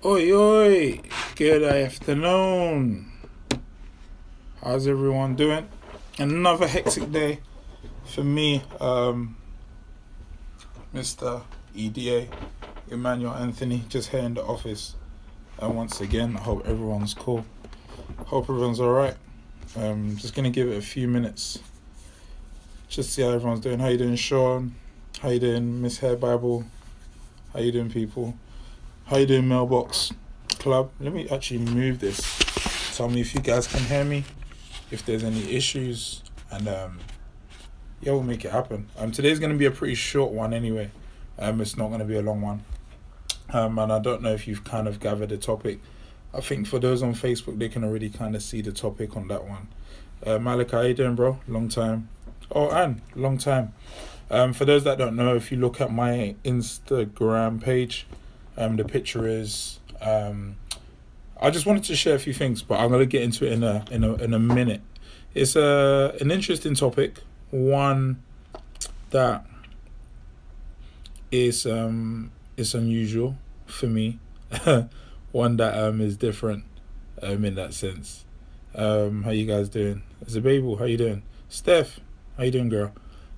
Oi, oi, good afternoon. How's everyone doing? Another hectic day for me, Mr. EDA, Emmanuel Anthony, just here in the office. And once again, I hope everyone's cool. Hope everyone's alright. Just gonna give it a few minutes. Just see how everyone's doing. How you doing, Sean? How you doing, Miss Hair Bible? How you doing, people? How you doing, Mailbox Club? Let me actually move this. Tell me if you guys can hear me, if there's any issues, and yeah, we'll make it happen. Today's going to be a pretty short one anyway. It's not going to be a long one. And I don't know if you've kind of gathered the topic. I think for those on Facebook, they can already kind of see the topic on that one. Malik, how you doing, bro? Long time. Oh, Anne, long time. For those that don't know, if you look at my Instagram page, the picture is. I just wanted to share a few things, but I'm gonna get into it in a minute. It's an interesting topic, one that is unusual for me, one that is different in that sense. How you guys doing? Zababel, how you doing? Steph, how you doing, girl?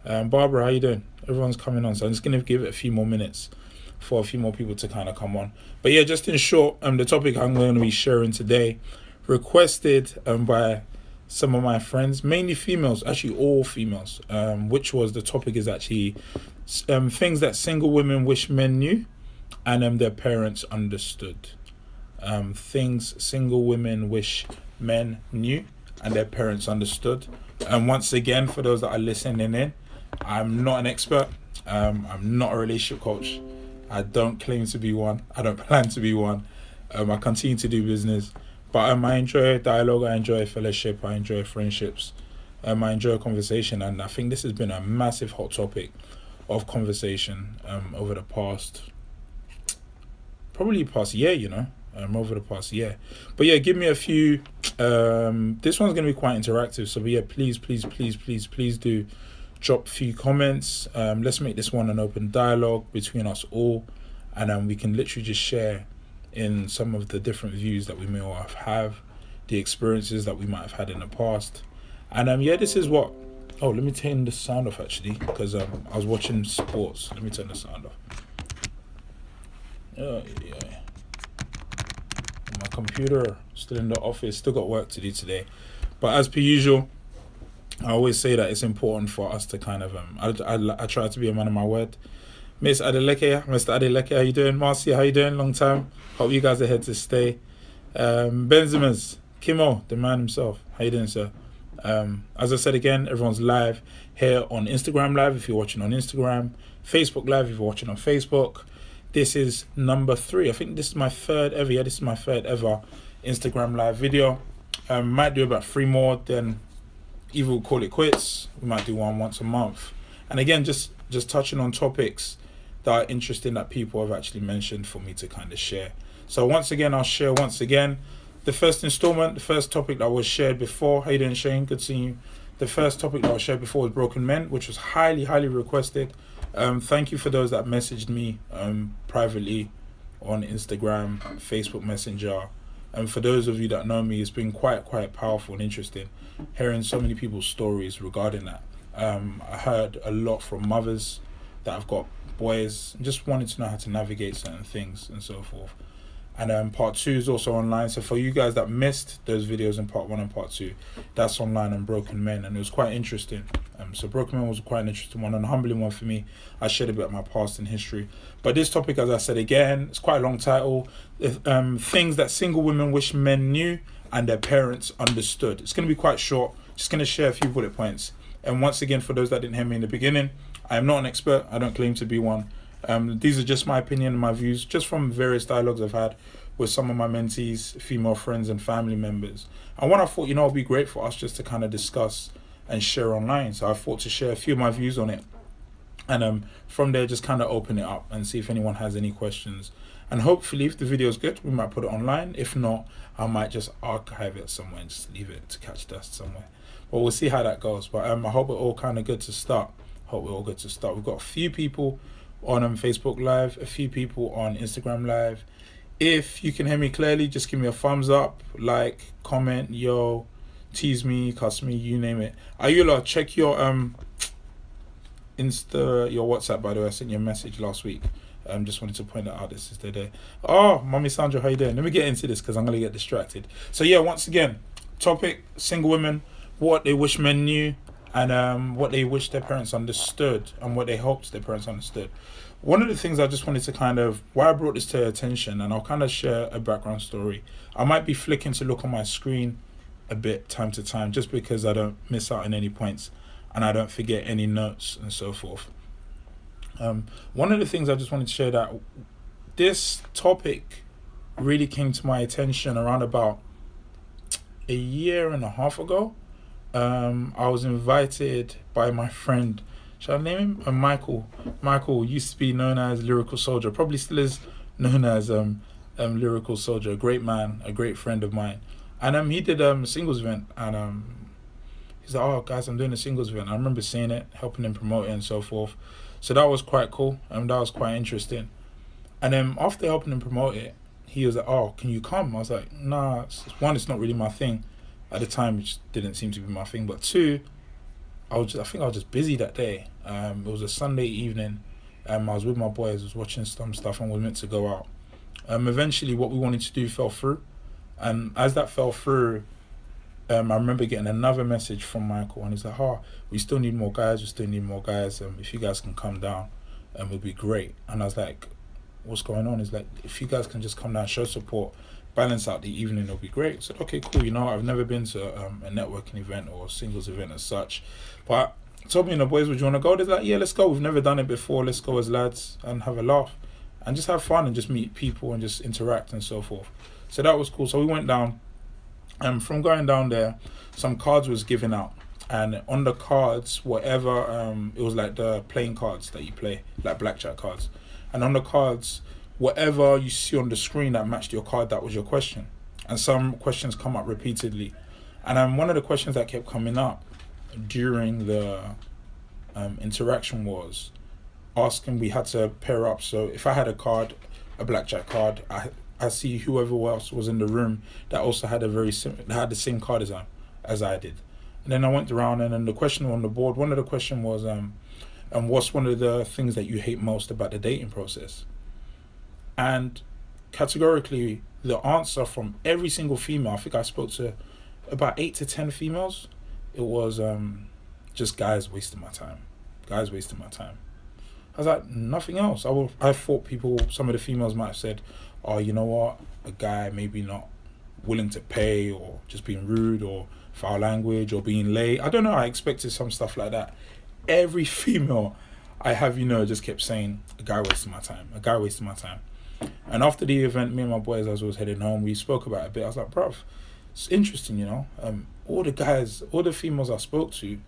Barbara, how you doing? Everyone's coming on, so I'm just gonna give it a few more minutes for a few more people to kind of come on. But yeah, just in short, the topic I'm going to be sharing today, requested by some of my friends, mainly females, actually all females, which was the topic is actually things that single women wish men knew and their parents understood. Things single women wish men knew and their parents understood. And once again, for those that are listening in, I'm not an expert. I'm not a relationship coach. I don't claim to be one. I don't plan to be one. I continue to do business. But I enjoy dialogue. I enjoy fellowship. I enjoy friendships. I enjoy conversation. And I think this has been a massive hot topic of conversation over the past year, over the past year. But yeah, give me a few. This one's going to be quite interactive. So yeah, please do drop a few comments. Let's make this one an open dialogue between us all, and we can literally just share in some of the different views that we may all have, the experiences that we might have had in the past. And yeah, this is what. Oh, let me turn the sound off actually, because I was watching sports. Let me turn the sound off. Oh yeah. My computer still in the office. Still got work to do today, but as per usual, I always say that it's important for us to kind of I try to be a man of my word. Mr. Adeleke, how you doing? Marcia, how you doing? Long time. Hope you guys are here to stay. Benzema's Kimo, the man himself. How you doing, sir? As I said again, everyone's live here on Instagram Live if you're watching on Instagram, Facebook Live if you're watching on Facebook. This is number 3. I think this is my third ever. Yeah, this is my third ever Instagram Live video. Might do about 3 more, then either we'll call it quits. We might do one once a month. And again, just touching on topics that are interesting that people have actually mentioned for me to kind of share. So once again, I'll share once again the first installment, the first topic that was shared before. How you doing, Shane? Good seeing you. The first topic that was shared before was broken men, which was highly requested. Thank you for those that messaged me privately on Instagram, Facebook Messenger. And for those of you that know me, it's been quite powerful and interesting hearing so many people's stories regarding that. I heard a lot from mothers that have got boys, just wanting to know how to navigate certain things and so forth. And part 2 is also online. So for you guys that missed those videos in part 1 and part 2, that's online on Broken Men, and it was quite interesting. So Broken Men was quite an interesting one and a humbling one for me. I shared a bit of my past and history. But this topic, as I said again, it's quite a long title. Things that single women wish men knew and their parents understood. It's going to be quite short. Just going to share a few bullet points. And once again, for those that didn't hear me in the beginning, I am not an expert. I don't claim to be one. These are just my opinion and my views, just from various dialogues I've had with some of my mentees, female friends and family members. And what I thought, it'd be great for us just to kind of discuss and share online. So I thought to share a few of my views on it. And from there, just kind of open it up and see if anyone has any questions. And hopefully, if the video is good, we might put it online. If not, I might just archive it somewhere and just leave it to catch dust somewhere. But we'll see how that goes. But I hope we're all kind of good to start. We've got a few people on Facebook Live, a few people on Instagram Live. If you can hear me clearly, just give me a thumbs up, like, comment, yo, tease me, cuss me, you name it. Ayula, check your your WhatsApp, by the way. I sent you a message last week. Just wanted to point that out. This is the day. Oh, Mommy Sandra, how you doing? Let me get into this because I'm gonna get distracted. So yeah, once again, topic: single women, what they wish men knew, and what they wish their parents understood, and what they hoped their parents understood. One of the things I just wanted to why I brought this to your attention, and I'll kind of share a background story. I might be flicking to look on my screen a bit time to time, just because I don't miss out on any points, and I don't forget any notes and so forth. One of the things I just wanted to share, that this topic really came to my attention around about a year and a half ago. I was invited by my friend, shall I name him? Michael. Michael used to be known as Lyrical Soldier, probably still is known as Lyrical Soldier. A great man, a great friend of mine. And he did a singles event, and he's like, oh guys, I'm doing a singles event. I remember seeing it, helping him promote it and so forth. So that was quite cool, and that was quite interesting. And then after helping him promote it, he was like, oh, can you come? I was like, nah, one, it's not really my thing. At the time, it just didn't seem to be my thing. But two, I think I was just busy that day. It was a Sunday evening. I was with my boys, I was watching some stuff, and we were meant to go out. Eventually, what we wanted to do fell through. And as that fell through, I remember getting another message from Michael, and he's like, oh, we still need more guys. If you guys can come down, it would be great. And I was like, what's going on? He's like, if you guys can just come down, show support, balance out the evening, it'll be great. I said, okay, cool. I've never been to a networking event or a singles event as such. But I told me, the boys, would you want to go? They're like, yeah, let's go. We've never done it before. Let's go as lads and have a laugh and just have fun and just meet people and just interact and so forth. So that was cool. So we went down. And from going down there, some cards was given out, and on the cards, whatever, it was like the playing cards that you play, like blackjack cards, and on the cards, whatever you see on the screen that matched your card, that was your question. And some questions come up repeatedly, and one of the questions that kept coming up during the interaction was asking, we had to pair up. So if I had a card, a blackjack card, I see whoever else was in the room that also had had the same card as I did. And then I went around, and then the question on the board, one of the question was, what's one of the things that you hate most about the dating process? And categorically, the answer from every single female, I think I spoke to about 8 to 10 females, it was just guys wasting my time. Guys wasting my time. I was like, nothing else. I thought some of the females might have said, oh, you know what, a guy maybe not willing to pay, or just being rude, or foul language, or being late. I don't know, I expected some stuff like that. Every female I have, just kept saying, a guy wasting my time. And after the event, me and my boys, as I was heading home, we spoke about it a bit. I was like, bruv, it's interesting, all the females I spoke to,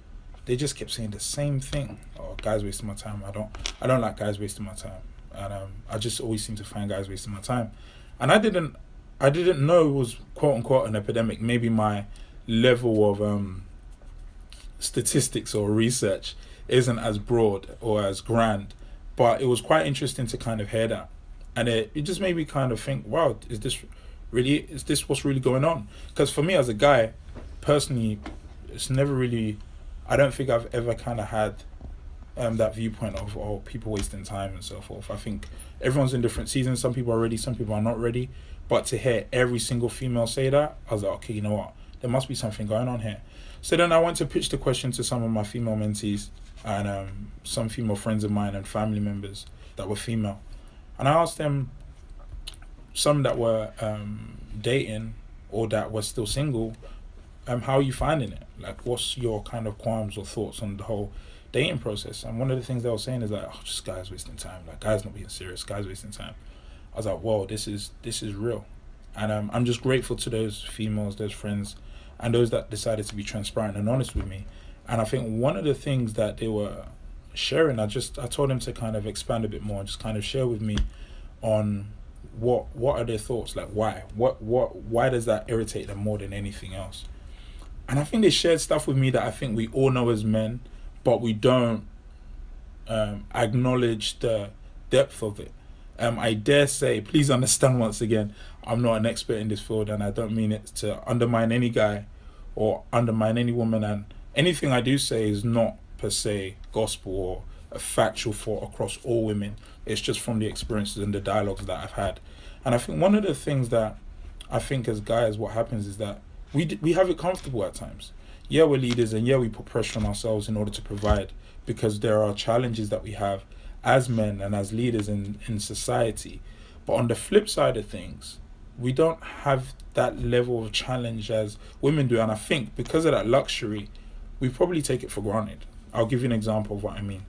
they just kept saying the same thing. Oh, guys wasting my time. I don't like guys wasting my time. And I just always seem to find guys wasting my time. And I didn't know it was quote unquote an epidemic. Maybe my level of statistics or research isn't as broad or as grand, but it was quite interesting to kind of hear that. And it just made me kind of think, wow, is this what's really going on? Because for me as a guy, personally, it's never really, I don't think I've ever kind of had that viewpoint of people wasting time and so forth. I think everyone's in different seasons. Some people are ready, some people are not ready. But to hear every single female say that, I was like, okay, you know what? There must be something going on here. So then I went to pitch the question to some of my female mentees and some female friends of mine and family members that were female. And I asked them, some that were dating or that were still single, how are you finding it? Like, what's your kind of qualms or thoughts on the whole dating process? And one of the things they were saying is like, oh, just guys wasting time. Like, guys not being serious, guys wasting time. I was like, whoa, this is real. And I'm just grateful to those females, those friends, and those that decided to be transparent and honest with me. And I think one of the things that they were sharing, I told them to kind of expand a bit more and just kind of share with me on what are their thoughts, like why does that irritate them more than anything else. And I think they shared stuff with me that I think we all know as men, but we don't acknowledge the depth of it. I dare say, please understand once again, I'm not an expert in this field, and I don't mean it to undermine any guy or undermine any woman. And anything I do say is not per se gospel or a factual thought across all women. It's just from the experiences and the dialogues that I've had. And I think one of the things that I think as guys, what happens is that we have it comfortable at times. Yeah, we're leaders, and yeah, we put pressure on ourselves in order to provide, because there are challenges that we have as men and as leaders in society. But on the flip side of things, we don't have that level of challenge as women do. And I think because of that luxury, we probably take it for granted. I'll give you an example of what I mean.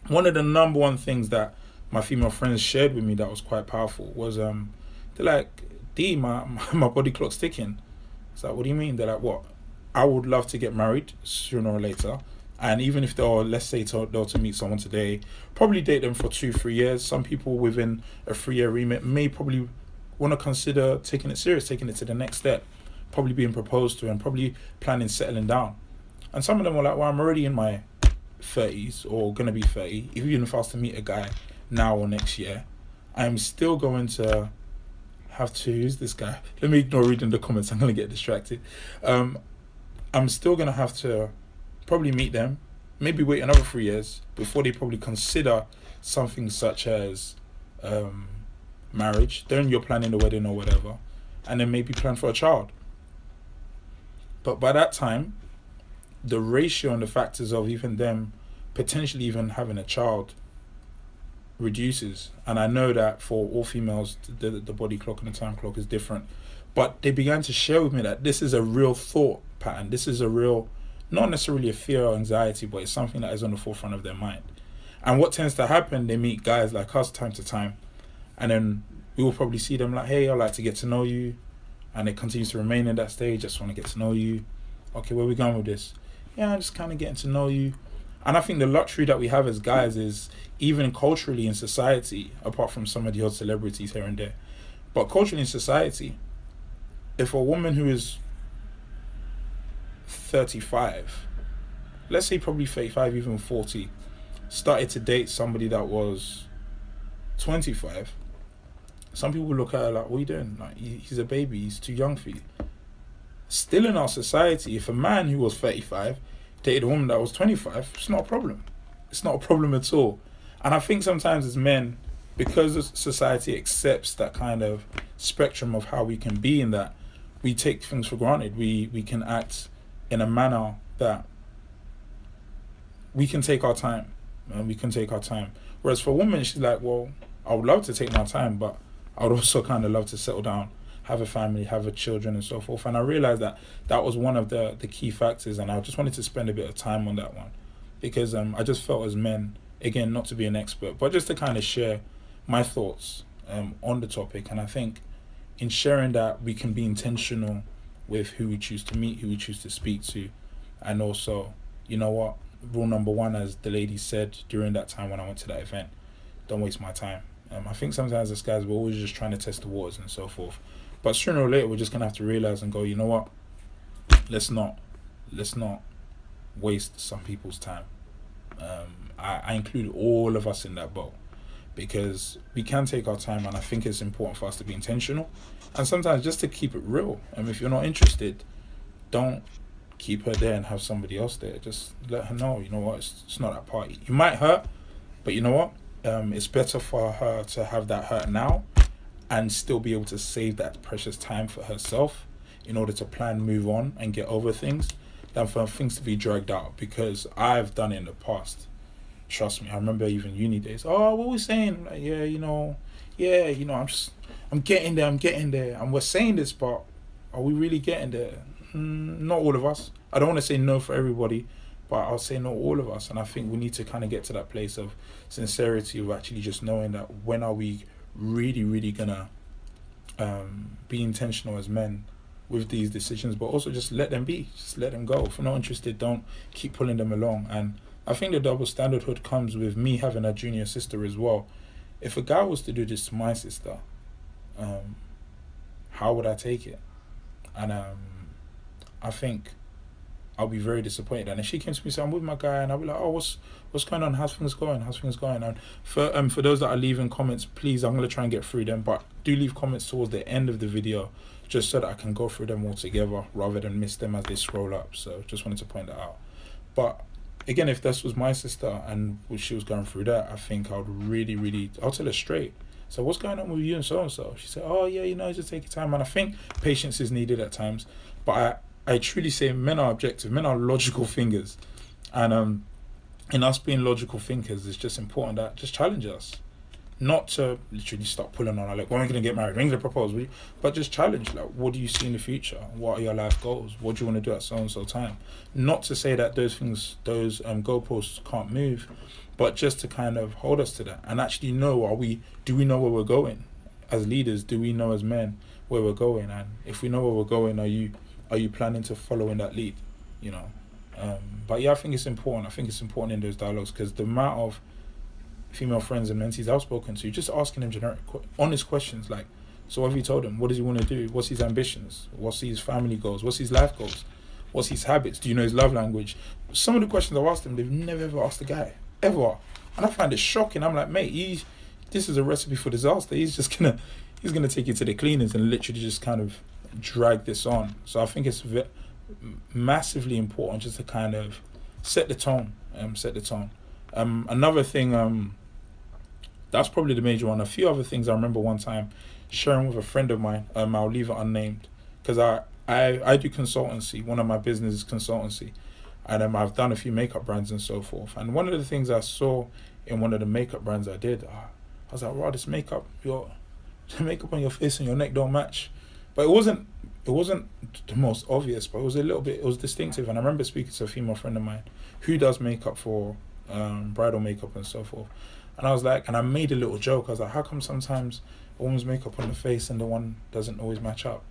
One of the number one things that my female friends shared with me that was quite powerful was they're like, D, my body clock's ticking. It's like, what do you mean? They're like, what? I would love to get married sooner or later. And even if they're, let's say, they're to meet someone today, probably date them for 2-3 years. Some people within a 3-year remit may probably want to consider taking it serious, taking it to the next step, probably being proposed to, and probably planning settling down. And some of them were like, well, I'm already in my 30s or going to be 30. Even if I was to meet a guy now or next year, I'm still going to have to, who's this guy? Let me ignore reading the comments, I'm going to get distracted. I'm still going to have to probably meet them, maybe wait another 3 years before they probably consider something such as marriage. Then you're planning the wedding or whatever, and then maybe plan for a child. But by that time, the ratio and the factors of even them potentially even having a child reduces. And I know that for all females, the body clock and the time clock is different. But they began to share with me that this is a real thought pattern. This is a real, not necessarily a fear or anxiety, but it's something that is on the forefront of their mind. And what tends to happen, they meet guys like us time to time, and then we will probably see them like, hey, I'd like to get to know you. And it continues to remain in that stage. Just want to get to know you. Okay, where are we going with this? Yeah, I'm just kind of getting to know you. And I think the luxury that we have as guys is, even culturally in society, apart from some of the odd celebrities here and there, but culturally in society, if a woman who is 35, let's say probably 35, even 40, started to date somebody that was 25, some people look at her like, what are you doing? Like, he's a baby, he's too young for you. Still in our society, if a man who was 35 dated a woman that was 25, it's not a problem. It's not a problem at all. And I think sometimes as men, because society accepts that kind of spectrum of how we can be in that, we take things for granted. We can act in a manner that we can take our time. And we can take our time. Whereas for a woman, she's like, well, I would love to take my time, but I would also kind of love to settle down, have a family, have a children and so forth. And I realized that that was one of the key factors, and I just wanted to spend a bit of time on that one, because I just felt as men, again, not to be an expert, but just to kind of share my thoughts on the topic. And I think in sharing that, we can be intentional with who we choose to meet, who we choose to speak to. And also, you know what, rule number one, as the lady said during that time when I went to that event, don't waste my time. I think sometimes as guys, we're always just trying to test the waters and so forth. But sooner or later, we're just going to have to realize and go, you know what, let's not waste some people's time. I include all of us in that boat, because we can take our time, and I think it's important for us to be intentional, and sometimes just to keep it real. And if you're not interested, don't keep her there and have somebody else there. Just let her know, you know what, it's not that party. You might hurt, but you know what, it's better for her to have that hurt now and still be able to save that precious time for herself in order to plan, move on, and get over things, than for things to be dragged out. Because I've done it in the past. Trust me, I remember even uni days. Oh, what are we saying? Like, I'm getting there. And we're saying this, but are we really getting there? Not all of us. I don't want to say no for everybody, but I'll say not all of us. And I think we need to kind of get to that place of sincerity, of actually just knowing that when are we really gonna be intentional as men with these decisions, but also just let them be, just let them go. If we're not interested, don't keep pulling them along. And I think the double standardhood comes with me having a junior sister as well. If a guy was to do this to my sister, how would I take it? And I think I'll be very disappointed. And if she came to me and said, I'm with my guy, and I'll be like, oh, what's going on? How's things going? And for those that are leaving comments, please, I'm gonna try and get through them, but do leave comments towards the end of the video, just so that I can go through them all together rather than miss them as they scroll up. So just wanted to point that out. But again, if this was my sister and she was going through that, I think I would really, I'll tell her straight. So what's going on with you and so and so? She said, oh yeah, just take your time. And I think patience is needed at times. But I truly say men are objective, men are logical thinkers. And in us being logical thinkers, it's just important that just challenge us. Not to literally start pulling on, like, when are we going to get married? When are you going to propose? But just challenge, like, what do you see in the future? What are your life goals? What do you want to do at so-and-so time? Not to say that those things, those goalposts can't move, but just to kind of hold us to that and actually know, do we know where we're going? As leaders, do we know as men where we're going? And if we know where we're going, are you planning to follow in that lead? But yeah, I think it's important. I think it's important in those dialogues, because the amount of female friends and mentees I've spoken to, just asking them generic, honest questions like, so what have you told him? What does he want to do? What's his ambitions? What's his family goals? What's his life goals? What's his habits? Do you know his love language? Some of the questions I've asked them, they've never ever asked the guy, ever. And I find it shocking. I'm like, mate, this is a recipe for disaster. He's gonna take you to the cleaners and literally just kind of drag this on. So I think it's massively important just to kind of set the tone. Another thing, that's probably the major one. A few other things I remember one time sharing with a friend of mine. I'll leave it unnamed, because I do consultancy. One of my business is consultancy, and I've done a few makeup brands and so forth. And one of the things I saw in one of the makeup brands I did, I was like, wow, this makeup, the makeup on your face and your neck don't match. But it wasn't the most obvious, but it was distinctive. And I remember speaking to a female friend of mine who does makeup for bridal makeup and so forth. And I was like, and I made a little joke. I was like, how come sometimes a woman's makeup on the face and the one doesn't always match up?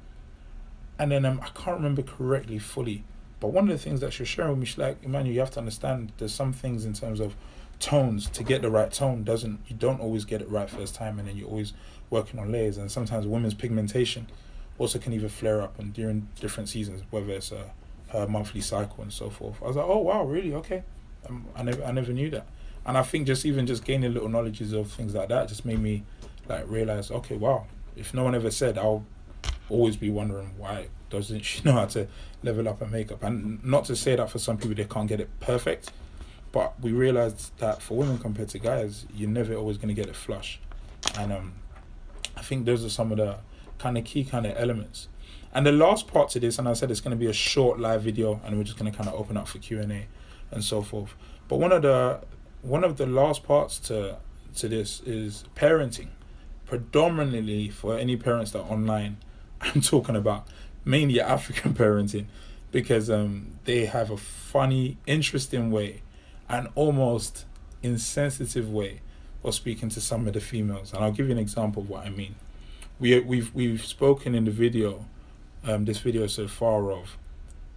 And then I can't remember correctly fully, but one of the things that she was sharing with me, she's like, Emmanuel, you have to understand there's some things in terms of tones. To get the right tone, you don't always get it right first time, and then you're always working on layers. And sometimes women's pigmentation also can even flare up and during different seasons, whether it's her monthly cycle and so forth. I was like, oh wow, really? Okay. I never knew that. And I think just gaining little knowledges of things like that just made me like realize, okay, wow, if no one ever said, I'll always be wondering why doesn't she know how to level up her makeup. And not to say that for some people they can't get it perfect, but we realized that for women compared to guys, you're never always going to get it flush. And I think those are some of the kind of key kind of elements. And the last part to this, and I said it's going to be a short live video, and we're just going to kind of open up for Q&A and so forth. But one of the last parts to this is parenting. Predominantly for any parents that are online, I'm talking about mainly African parenting, because they have a funny, interesting way and almost insensitive way of speaking to some of the females. And I'll give you an example of what I mean. We've spoken in the video, this video so far, of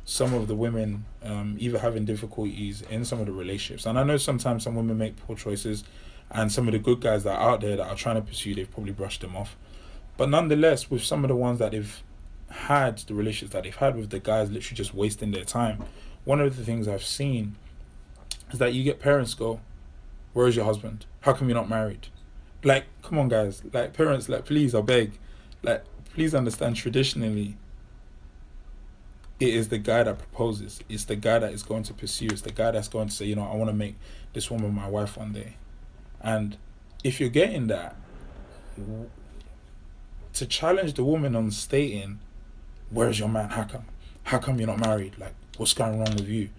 some of the women either having difficulties in some of the relationships. And I know sometimes some women make poor choices, and some of the good guys that are out there that are trying to pursue, they've probably brushed them off. But nonetheless, with some of the ones that they've had, the relationships that they've had with the guys literally just wasting their time, one of the things I've seen is that you get parents go, where's your husband? How come you're not married? Like, come on guys, like parents, like please, I beg, like please understand, traditionally it is the guy that proposes, it's the guy that is going to pursue, it's the guy that's going to say, I want to make this woman my wife one day. And if you're getting that, to challenge the woman on stating, where's your man? How come you're not married? Like, what's going wrong with you?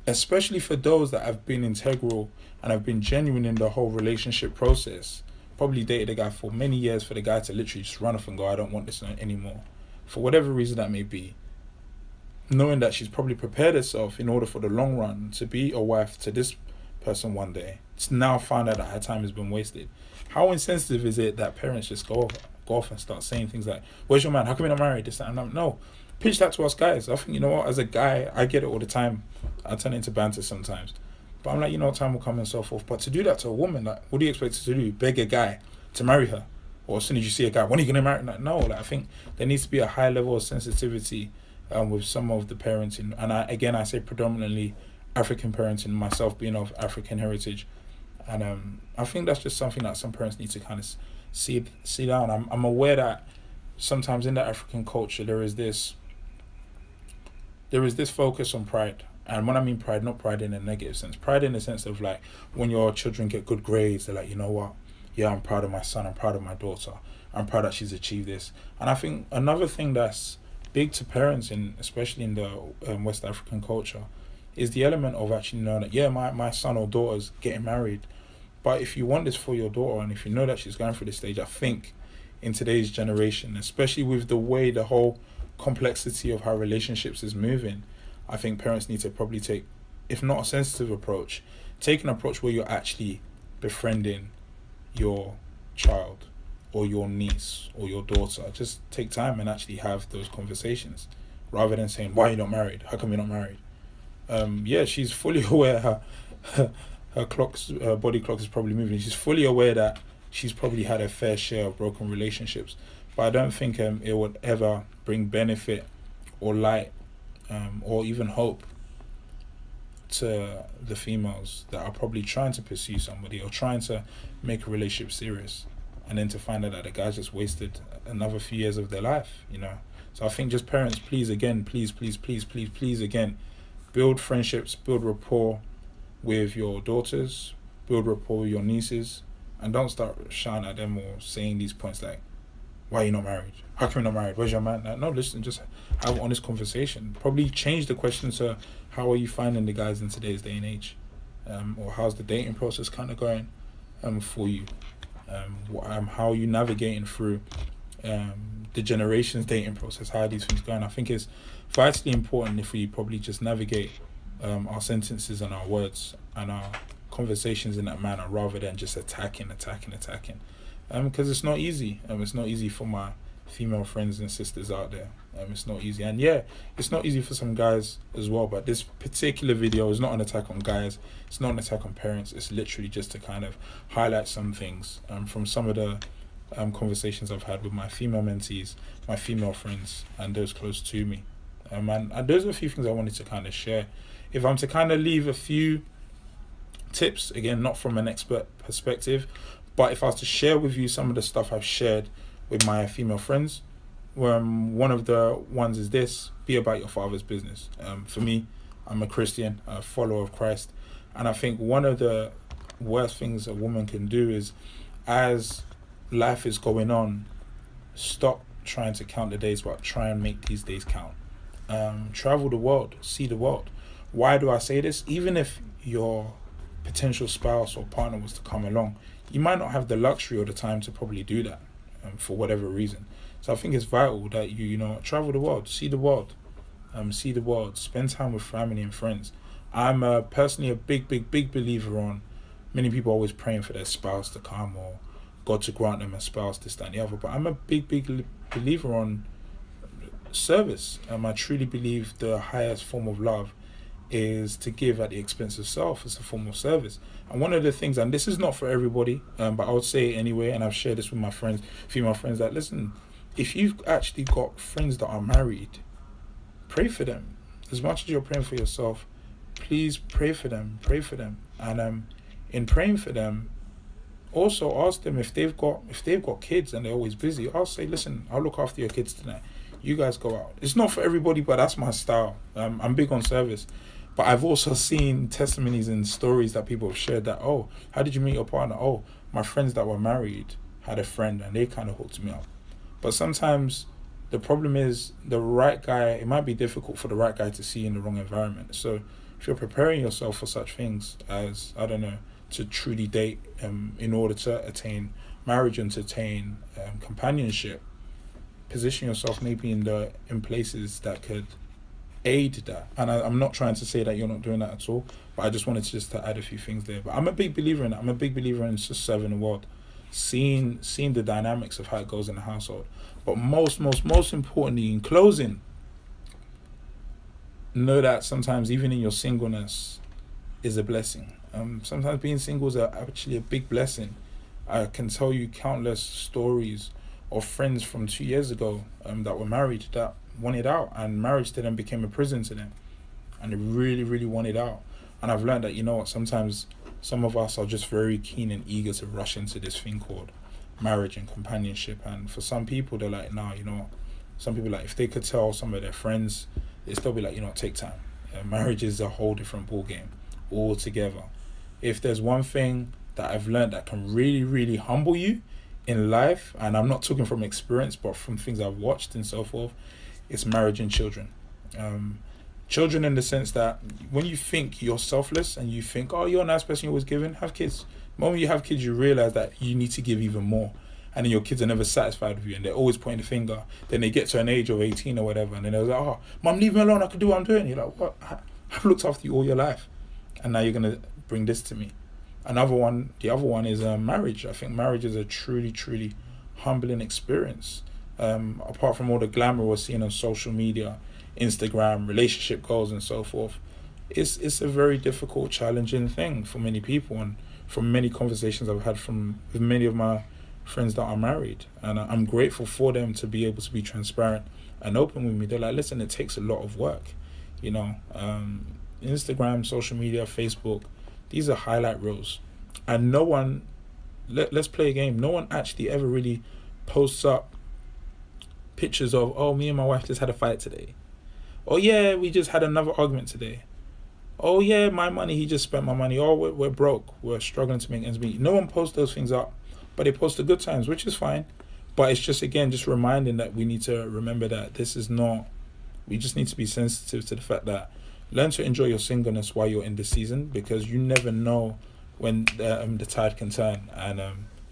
Especially for those that have been integral and have been genuine in the whole relationship process. Probably dated a guy for many years, for the guy to literally just run off and go, I don't want this anymore. For whatever reason that may be. Knowing that she's probably prepared herself in order for the long run to be a wife to this person one day. It's now found out that her time has been wasted. How insensitive is it that parents just go off and start saying things like, where's your man? How come you're not married? This, that, and that. No. Pitch that to us guys. I think, as a guy, I get it all the time. I turn it into banter sometimes. But I'm like, time will come and so forth. But to do that to a woman, like, what do you expect her to do? Beg a guy to marry her? Or as soon as you see a guy, when are you going to marry? Like, no, I think there needs to be a high level of sensitivity with some of the parents and I say predominantly African parents, and myself being of African heritage, and I think that's just something that some parents need to kind of see down. I'm aware that sometimes in the African culture there is this focus on pride. And when I mean pride, not pride in a negative sense, pride in the sense of like when your children get good grades, they're like, you know what? Yeah, I'm proud of my son, I'm proud of my daughter, I'm proud that she's achieved this. And I think another thing that's big to parents, especially in the West African culture, is the element of actually knowing that, yeah, my son or daughter's getting married. But if you want this for your daughter and if you know that she's going through this stage, I think in today's generation, especially with the way the whole complexity of how relationships is moving, I think parents need to probably take, if not a sensitive approach, take an approach where you're actually befriending your child or your niece or your daughter. Just take time and actually have those conversations rather than saying, why are you not married? How come you're not married? Yeah, she's fully aware her body clock is probably moving. She's fully aware that she's probably had a fair share of broken relationships. But I don't think it would ever bring benefit or light or even hope to the females that are probably trying to pursue somebody or trying to make a relationship serious, and then to find out that the guy's just wasted another few years of their life. So I think just parents, please again, please again, build friendships, build rapport with your daughters, build rapport with your nieces, and don't start shouting at them or saying these points like, why are you not married? How come you're not married? Where's your man? Like, no, listen, just have an honest conversation. Probably change the question to, how are you finding the guys in today's day and age? Or how's the dating process kind of going for you? How are you navigating through the generation's dating process? How are these things going? I think it's vitally important if we probably just navigate our sentences and our words and our conversations in that manner rather than just attacking. Because it's not easy. It's not easy for my female friends and sisters out there. It's not easy. And yeah, it's not easy for some guys as well. But this particular video is not an attack on guys. It's not an attack on parents. It's literally just to kind of highlight some things from some of the conversations I've had with my female mentees, my female friends, and those close to me. And those are a few things I wanted to kind of share. If I'm to kind of leave a few tips, again, not from an expert perspective, but if I was to share with you some of the stuff I've shared with my female friends, one of the ones is this: be about your father's business. For me, I'm a Christian, a follower of Christ, and I think one of the worst things a woman can do is, as life is going on, stop trying to count the days, but try and make these days count. Travel the world, see the world. Why do I say this? Even if your potential spouse or partner was to come along, you might not have the luxury or the time to probably do that for whatever reason. So I think it's vital that you travel the world, see the world, spend time with family and friends. I'm personally a big believer on, many people always praying for their spouse to come or God to grant them a spouse, this, that, and the other. But I'm a big believer on service. I truly believe the highest form of love is to give at the expense of self. It's a form of service. And one of the things, and this is not for everybody, but I would say it anyway, and I've shared this with my friends, female friends, that listen, if you've actually got friends that are married, pray for them. As much as you're praying for yourself, please pray for them. And in praying for them, also ask them if they've got kids and they're always busy. I'll say, listen, I'll look after your kids tonight. You guys go out. It's not for everybody, but that's my style. I'm big on service. But I've also seen testimonies and stories that people have shared that, oh, how did you meet your partner? Oh, my friends that were married had a friend and they kind of hooked me up. But sometimes the problem is the right guy, it might be difficult for the right guy to see in the wrong environment. So if you're preparing yourself for such things as, I don't know, to truly date in order to attain marriage and to attain companionship, position yourself maybe in places that could aid that. And I'm not trying to say that you're not doing that at all, but I just wanted to add a few things there. But I'm a big believer in that. I'm a big believer in just serving the world, seeing the dynamics of how it goes in the household. But most importantly, in closing, know that sometimes even in your singleness is a blessing. Sometimes being single is actually a big blessing. I can tell you countless stories of friends from 2 years ago that were married that wanted out, and marriage to them became a prison to them, and they really, really wanted out. And I've learned that, you know what, sometimes some of us are just very keen and eager to rush into this thing called marriage and companionship. And for some people, they're like, nah, you know what? Some people, like, if they could tell some of their friends, they'd still be like, you know, take time. Marriage is a whole different ball game altogether. If there's one thing that I've learned that can really, really humble you in life, and I'm not talking from experience, but from things I've watched and so forth, it's marriage and children. Children in the sense that when you think you're selfless and you think, oh, you're a nice person, you're always giving, have kids. The moment you have kids, you realize that you need to give even more. And then your kids are never satisfied with you, and they're always pointing the finger. Then they get to an age of 18 or whatever, and then they're like, oh, mum, leave me alone, I can do what I'm doing. You're like, what? I've looked after you all your life, and now you're going to bring this to me. The other one is marriage. I think marriage is a truly, truly humbling experience. Apart from all the glamour we're seeing on social media, Instagram, relationship goals and so forth, it's a very difficult, challenging thing for many people. And from many conversations I've had with many of my friends that are married, and I'm grateful for them to be able to be transparent and open with me. They're like, listen, it takes a lot of work, you know. Instagram, social media, Facebook, these are highlight reels, and no one, let's play a game, no one actually ever really posts up pictures of, oh, me and my wife just had a fight today, oh yeah, we just had another argument today, oh yeah, my money, he just spent my money, oh, we're broke, we're struggling to make ends meet. No one posts those things up, but they post the good times, which is fine. But it's just, again, just reminding that we need to remember that this is not, we just need to be sensitive to the fact that learn to enjoy your singleness while you're in this season, because you never know when the tide can turn, and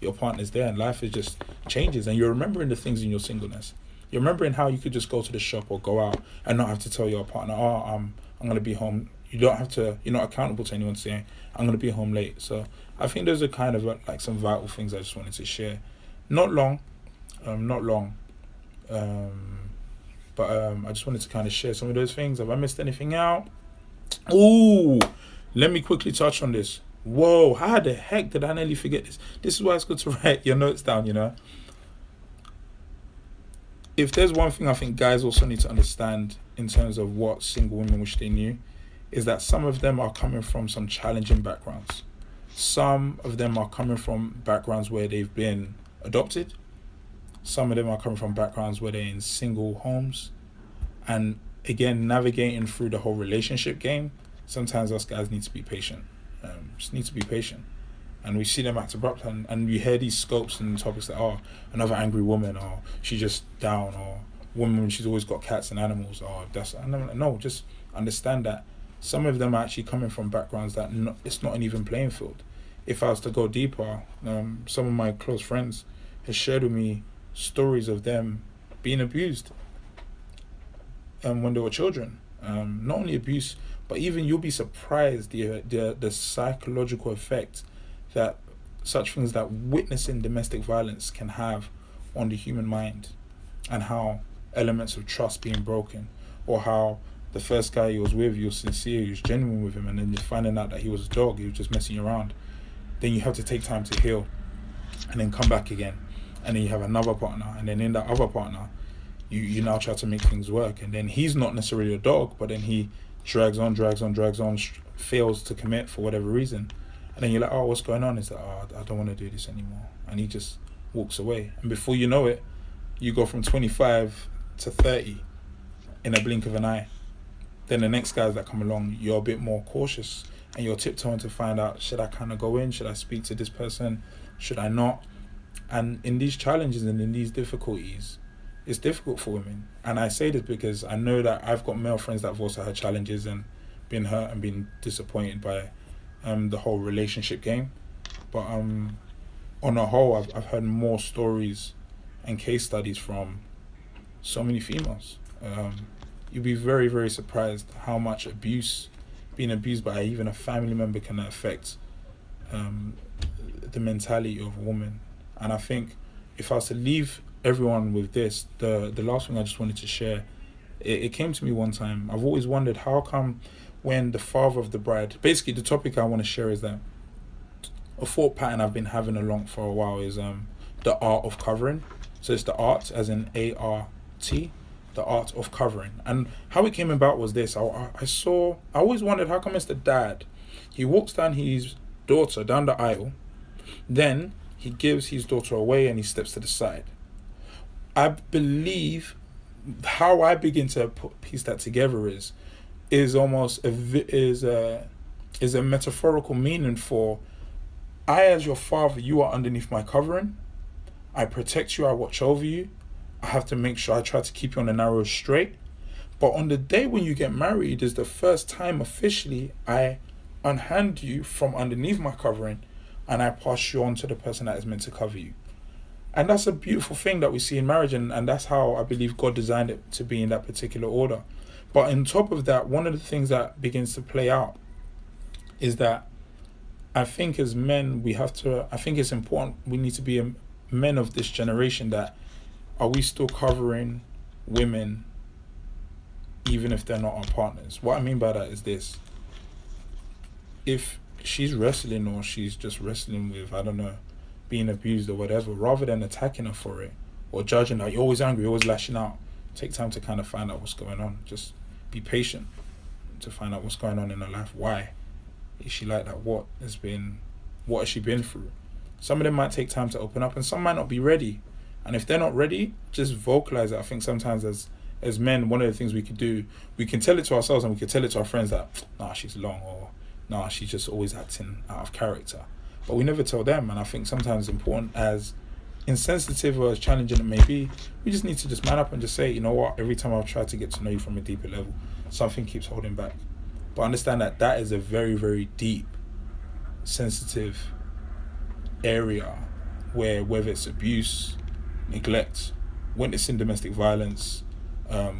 your partner's there, and life is just changes, and you're remembering the things in your singleness. You're remembering how you could just go to the shop or go out and not have to tell your partner, oh, I'm going to be home. You don't have to, you're not accountable to anyone saying, I'm going to be home late. So I think those are kind of like some vital things I just wanted to share. Not long, but I just wanted to kind of share some of those things. Have I missed anything out? Ooh, let me quickly touch on this. Whoa, how the heck did I nearly forget this? This is why it's good to write your notes down, you know. If there's one thing I think guys also need to understand in terms of what single women wish they knew, is that some of them are coming from some challenging backgrounds. Some of them are coming from backgrounds where they've been adopted. Some of them are coming from backgrounds where they're in single homes. And again, navigating through the whole relationship game, sometimes us guys need to be patient. Just need to be patient. And we see them act abrupt, and we hear these scopes and topics that, oh, another angry woman, or she's just down, or woman when she's always got cats and animals, or that's, no, just understand that some of them are actually coming from backgrounds that it's not an even playing field. If I was to go deeper, some of my close friends have shared with me stories of them being abused when they were children. Not only abuse, but even you'll be surprised the psychological effect that such things that witnessing domestic violence can have on the human mind, and how elements of trust being broken, or how the first guy you was with, you were sincere, you was genuine with him, and then you're finding out that he was a dog, he was just messing you around. Then you have to take time to heal, and then come back again, and then you have another partner, and then in that other partner, you now try to make things work, and then he's not necessarily a dog, but then he drags on, fails to commit for whatever reason, and then you're like, oh, what's going on? It's like, oh, I don't want to do this anymore, and he just walks away, and before you know it, you go from 25 to 30 in a blink of an eye. Then the next guys that come along, you're a bit more cautious, and you're tiptoeing to find out, should I kind of go in? Should I speak to this person? Should I not? And in these challenges and in these difficulties, it's difficult for women. And I say this because I know that I've got male friends that have also had challenges and been hurt and been disappointed by the whole relationship game. But on a whole, I've heard more stories and case studies from so many females. You'd be very, very surprised how much being abused by even a family member can affect the mentality of a woman. And I think if I was to leave everyone with this, the last thing I just wanted to share, it came to me one time. I've always wondered, how come when the father of the bride, basically the topic I want to share is that a thought pattern I've been having along for a while is the art of covering. So it's the art, as in ART, the art of covering. And how it came about was this. I always wondered, how come it's the dad? He walks down his daughter down the aisle, then he gives his daughter away and he steps to the side. I believe how I begin to piece that together is almost is a metaphorical meaning for, I as your father, you are underneath my covering. I protect you, I watch over you. I have to make sure I try to keep you on the narrow straight. But on the day when you get married is the first time officially I unhand you from underneath my covering and I pass you on to the person that is meant to cover you. And that's a beautiful thing that we see in marriage, and that's how I believe God designed it to be in that particular order. But on top of that, one of the things that begins to play out is that I think as men, I think it's important, we need to be men of this generation that, are we still covering women even if they're not our partners? What I mean by that is this. If she's wrestling or she's just wrestling with, I don't know, being abused or whatever, rather than attacking her for it or judging her, you're always angry, you're always lashing out, take time to kind of find out what's going on. Just be patient to find out what's going on in her life. Why is she like that? What has she been through? Some of them might take time to open up and some might not be ready. And if they're not ready, just vocalize it. I think sometimes as men, one of the things we could do, we can tell it to ourselves and we can tell it to our friends that, nah, she's long, or nah, she's just always acting out of character. But we never tell them. And I think sometimes it's important, as insensitive or as challenging it may be, we just need to just man up and just say, you know what, every time I've tried to get to know you from a deeper level, something keeps holding back. But understand that that is a very, very deep, sensitive area where, whether it's abuse, neglect, witnessing domestic violence,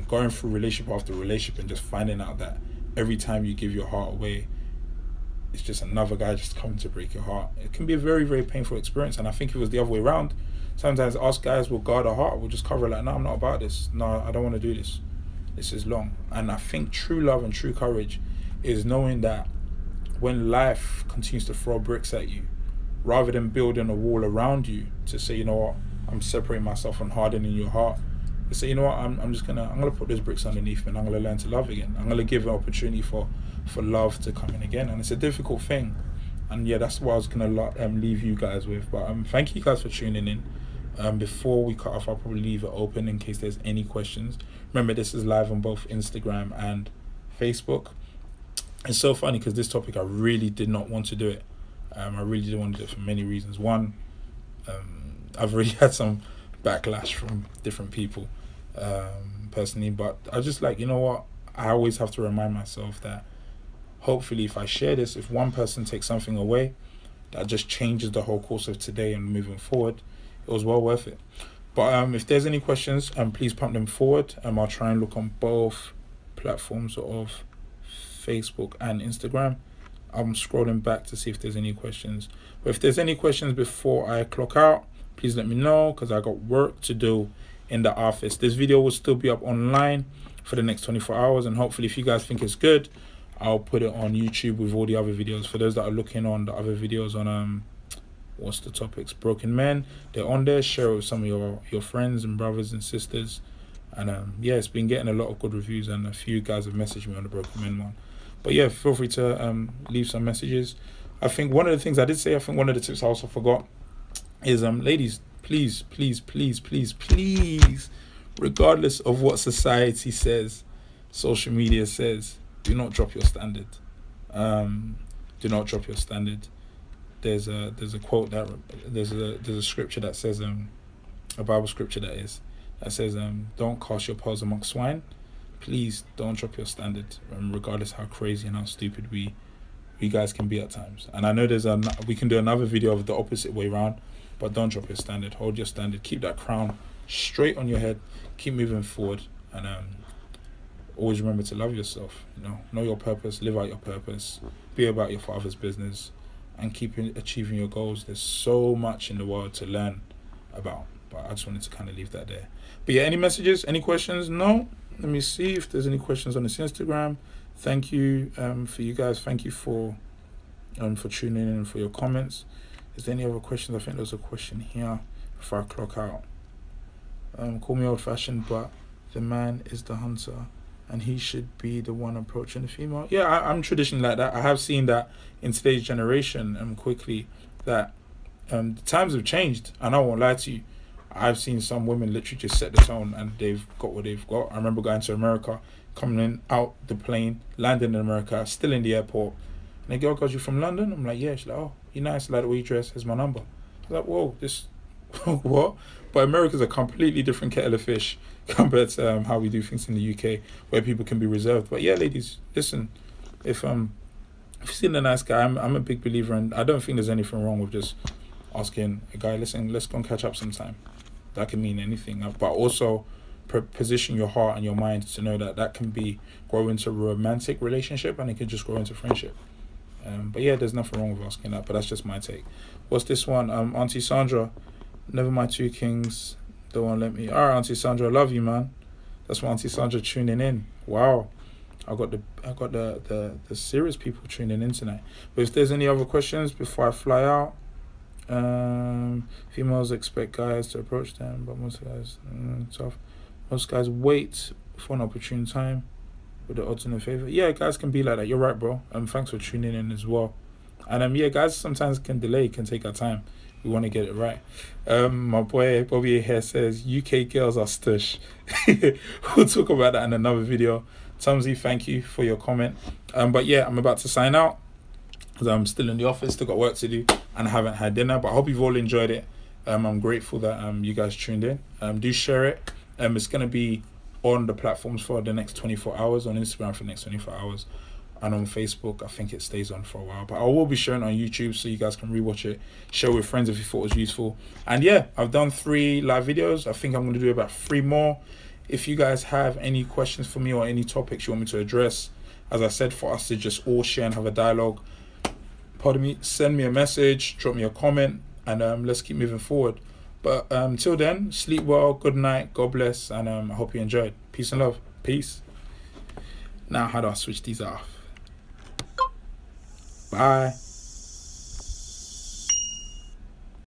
going through relationship after relationship and just finding out that every time you give your heart away, it's just another guy just coming to break your heart. It can be a very, very painful experience. And I think if it was the other way around, sometimes us guys will guard our heart, we'll just cover it like, no, I'm not about this. No, I don't want to do this. This is long. And I think true love and true courage is knowing that when life continues to throw bricks at you, rather than building a wall around you to say, you know what, I'm separating myself and hardening your heart, to say, you know what, I'm gonna put those bricks underneath me and I'm gonna learn to love again. I'm gonna give an opportunity for love to come in again. And it's a difficult thing. And yeah, that's what I was gonna leave you guys with. But thank you guys for tuning in. Before we cut off, I'll probably leave it open in case there's any questions. Remember, this is live on both Instagram and Facebook. It's so funny because this topic, I really did not want to do it. I really didn't want to do it for many reasons. One, I've already had some backlash from different people personally, but I was just like, you know what, I always have to remind myself that hopefully if I share this, if one person takes something away, that just changes the whole course of today and moving forward, it was well worth it. But if there's any questions, please pump them forward. I'll try and look on both platforms of Facebook and Instagram. I'm scrolling back to see if there's any questions. But if there's any questions before I clock out, please let me know, because I got work to do in the office. This video will still be up online for the next 24 hours, and hopefully if you guys think it's good, I'll put it on YouTube with all the other videos. For those that are looking on the other videos on what's the topics, Broken Men, they're on there. Share it with some of your friends and brothers and sisters. And yeah, it's been getting a lot of good reviews, and a few guys have messaged me on the Broken Men one. But yeah, feel free to leave some messages. I think one of the things I did say, I think one of the tips I also forgot is, ladies, please, regardless of what society says, social media says, do not drop your standard. Do not drop your standard. There's a quote that there's a scripture that says, a Bible scripture that says, don't cast your pearls amongst swine. Please don't drop your standard, regardless how crazy and how stupid we guys can be at times. And I know we can do another video of the opposite way around, but don't drop your standard. Hold your standard. Keep that crown straight on your head. Keep moving forward, and always remember to love yourself. Know your purpose. Live out your purpose. Be about your Father's business, and keep achieving your goals. There's so much in the world to learn about, but I just wanted to kind of leave that there. But yeah, any messages? Any questions? No. Let me see if there's any questions on this Instagram. Thank you for you guys. Thank you for tuning in and for your comments. Is there any other questions? I think there's a question here before I clock out. Call me old-fashioned, but the man is the hunter, and he should be the one approaching the female. Yeah, I'm traditionally like that. I have seen that in today's generation, quickly, that the times have changed, and I won't lie to you. I've seen some women literally just set the tone, and they've got what they've got. I remember going to America, coming in out the plane, landing in America, still in the airport, and the girl goes, "You from London?" I'm like, "Yeah." She's like, "Oh, you nice. I like the way you dress. Here's my number." I was like, "Whoa, this what?" But America's a completely different kettle of fish compared to how we do things in the UK, where people can be reserved. But yeah, ladies, listen, if you've seen a nice guy, I'm a big believer, and I don't think there's anything wrong with just asking a guy, "Listen, let's go and catch up sometime." That can mean anything, but also position your heart and your mind to know that that can be grow into a romantic relationship, and it can just grow into friendship. But yeah, there's nothing wrong with asking that, but that's just my take. What's this one? Auntie Sandra, never my two kings, don't want to let me. All right, Auntie Sandra, I love you, man. That's why Auntie Sandra tuning in. Wow, I got the serious people tuning in tonight. But if there's any other questions before I fly out, females expect guys to approach them, but most guys tough. Most guys wait for an opportune time with the odds in their favor. Yeah, guys can be like that. You're right, bro. Thanks for tuning in as well. And yeah, guys sometimes can delay, can take our time. We want to get it right. My boy Bobby here says UK girls are stush. We'll talk about that in another video. Tumsy, thank you for your comment. But yeah, I'm about to sign out because I'm still in the office, still got work to do, and I haven't had dinner. But I hope you've all enjoyed it. I'm grateful that you guys tuned in. Do share it. It's gonna be on the platforms for the next 24 hours, on Instagram for the next 24 hours, and on Facebook. I think it stays on for a while, but I will be sharing it on YouTube so you guys can rewatch it, share with friends if you thought it was useful. And yeah, I've done 3 live videos. I think I'm going to do about 3 more. If you guys have any questions for me or any topics you want me to address, as I said, for us to just all share and have a dialogue, pardon me, send me a message, drop me a comment, and let's keep moving forward. But till then, sleep well, good night, God bless, and I hope you enjoyed. Peace and love. Peace. Now, how do I switch these off? Bye.